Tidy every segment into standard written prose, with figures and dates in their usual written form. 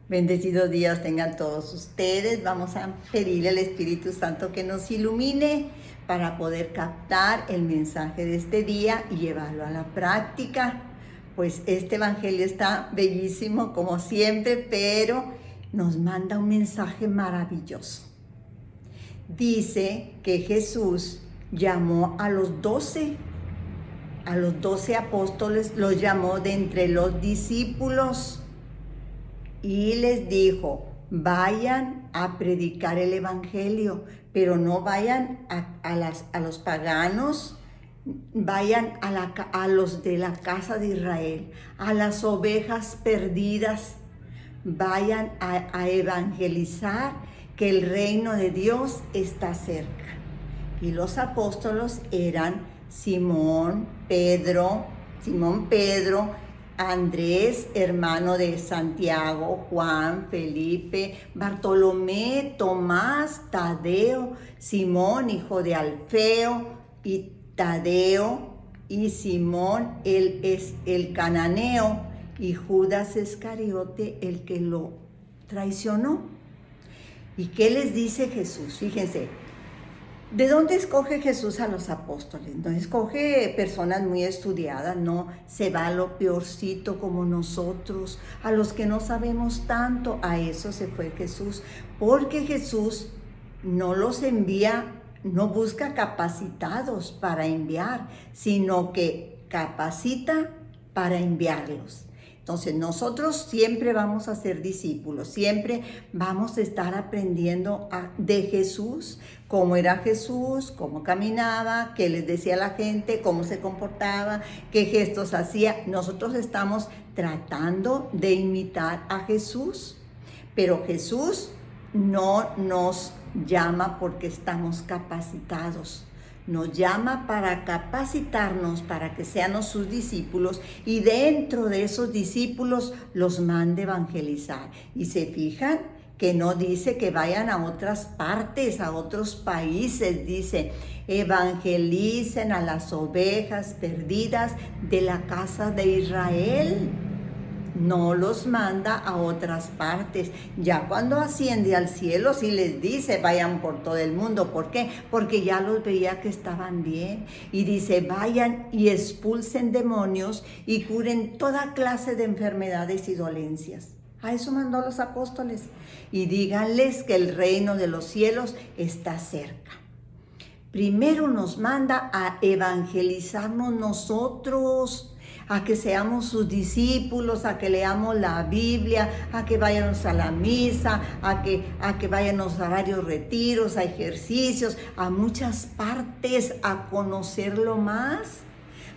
Bendecidos días tengan todos ustedes. Vamos a pedirle al Espíritu Santo que nos ilumine para poder captar el mensaje de este día y llevarlo a la práctica. Pues este evangelio está bellísimo como siempre, pero nos manda un mensaje maravilloso. Dice que Jesús llamó a los 12 apóstoles, los llamó de entre los discípulos y les dijo: vayan a predicar el evangelio, pero no vayan a los paganos, vayan a los de la casa de Israel, a las ovejas perdidas, vayan a evangelizar que el reino de Dios está cerca. Y los apóstoles eran Simón Pedro, Andrés, hermano de Santiago, Juan, Felipe, Bartolomé, Tomás, Tadeo, Simón, hijo de Alfeo, y Tadeo, y Simón, el cananeo, y Judas Iscariote, el que lo traicionó. ¿Y qué les dice Jesús? Fíjense, ¿de dónde escoge Jesús a los apóstoles? No escoge personas muy estudiadas, no se va a lo peorcito como nosotros, a los que no sabemos tanto, a eso se fue Jesús, porque Jesús no los envía, no busca capacitados para enviar, sino que capacita para enviarlos. Entonces nosotros siempre vamos a ser discípulos, siempre vamos a estar aprendiendo de Jesús, cómo era Jesús, cómo caminaba, qué les decía a la gente, cómo se comportaba, qué gestos hacía. Nosotros estamos tratando de imitar a Jesús, pero Jesús no nos llama porque estamos capacitados. Nos llama para capacitarnos, para que seamos sus discípulos y dentro de esos discípulos los mande evangelizar. Y se fijan que no dice que vayan a otras partes, a otros países, dice: evangelicen a las ovejas perdidas de la casa de Israel. No los manda a otras partes. Ya cuando asciende al cielo sí les dice: vayan por todo el mundo. ¿Por qué? Porque ya los veía que estaban bien. Y dice: vayan y expulsen demonios y curen toda clase de enfermedades y dolencias. A eso mandó a los apóstoles. Y díganles que el reino de los cielos está cerca. Primero nos manda a evangelizarnos nosotros, a que seamos sus discípulos, a que leamos la Biblia, a que vayamos a la misa, a que vayamos a varios retiros, a ejercicios, a muchas partes, a conocerlo más.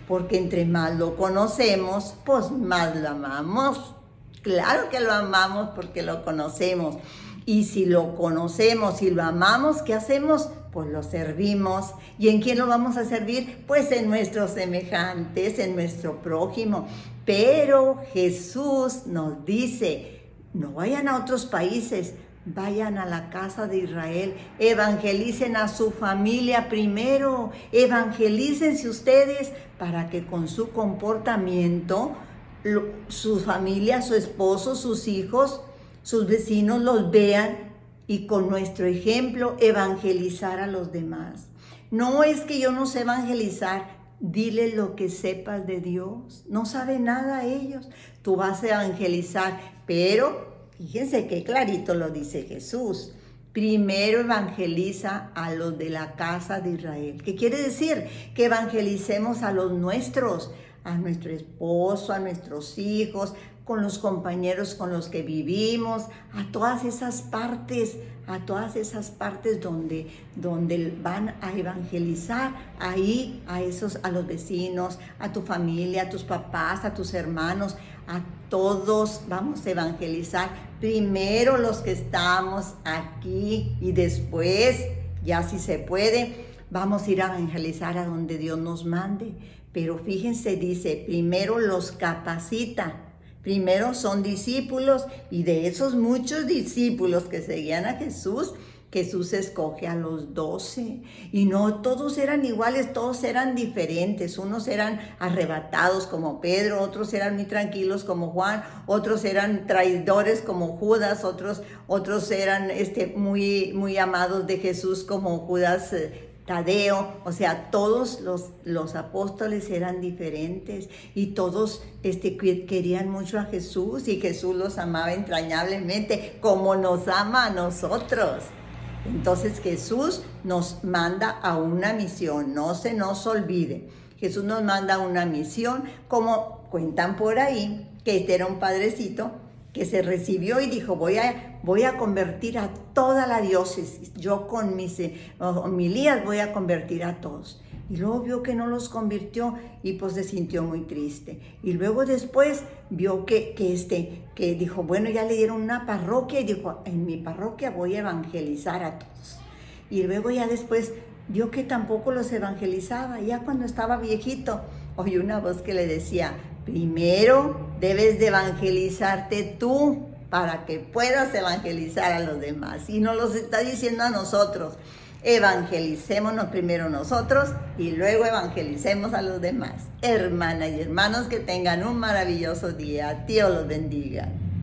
Porque entre más lo conocemos, pues más lo amamos. Claro que lo amamos porque lo conocemos. Y si lo conocemos y lo amamos, ¿qué hacemos? Pues lo servimos. ¿Y en quién lo vamos a servir? Pues en nuestros semejantes, en nuestro prójimo. Pero Jesús nos dice: no vayan a otros países, vayan a la casa de Israel, evangelicen a su familia primero, evangelícense ustedes para que con su comportamiento, su familia, su esposo, sus hijos, sus vecinos los vean y con nuestro ejemplo evangelizar a los demás. No es que yo no sé evangelizar, dile lo que sepas de Dios. No sabe nada ellos, tú vas a evangelizar, pero fíjense qué clarito lo dice Jesús. Primero evangeliza a los de la casa de Israel. ¿Qué quiere decir? Que evangelicemos a los nuestros, a nuestro esposo, a nuestros hijos, con los compañeros con los que vivimos, a todas esas partes donde van a evangelizar, ahí a los vecinos, a tu familia, a tus papás, a tus hermanos, a todos vamos a evangelizar. Primero los que estamos aquí y después, ya si se puede, vamos a ir a evangelizar a donde Dios nos mande. Pero fíjense, dice, primero los capacita. Primero son discípulos, y de esos muchos discípulos que seguían a Jesús, Jesús escoge a los 12 y no todos eran iguales, todos eran diferentes. Unos eran arrebatados como Pedro, otros eran muy tranquilos como Juan, otros eran traidores como Judas, otros eran muy amados de Jesús como Judas Tadeo. O sea, todos los apóstoles eran diferentes y todos querían mucho a Jesús y Jesús los amaba entrañablemente como nos ama a nosotros. Entonces Jesús nos manda a una misión, no se nos olvide. Jesús nos manda a una misión, como cuentan por ahí, que este era un padrecito que se recibió y dijo, voy a convertir a toda la diócesis, yo con mis homilías voy a convertir a todos. Y luego vio que no los convirtió y pues se sintió muy triste. Y luego después vio que dijo, bueno, ya le dieron una parroquia y dijo, en mi parroquia voy a evangelizar a todos. Y luego ya después vio que tampoco los evangelizaba. Ya cuando estaba viejito, oyó una voz que le decía, primero debes de evangelizarte tú para que puedas evangelizar a los demás. Y nos los está diciendo a nosotros. Evangelicémonos primero nosotros y luego evangelicemos a los demás. Hermanas y hermanos, que tengan un maravilloso día. Dios los bendiga.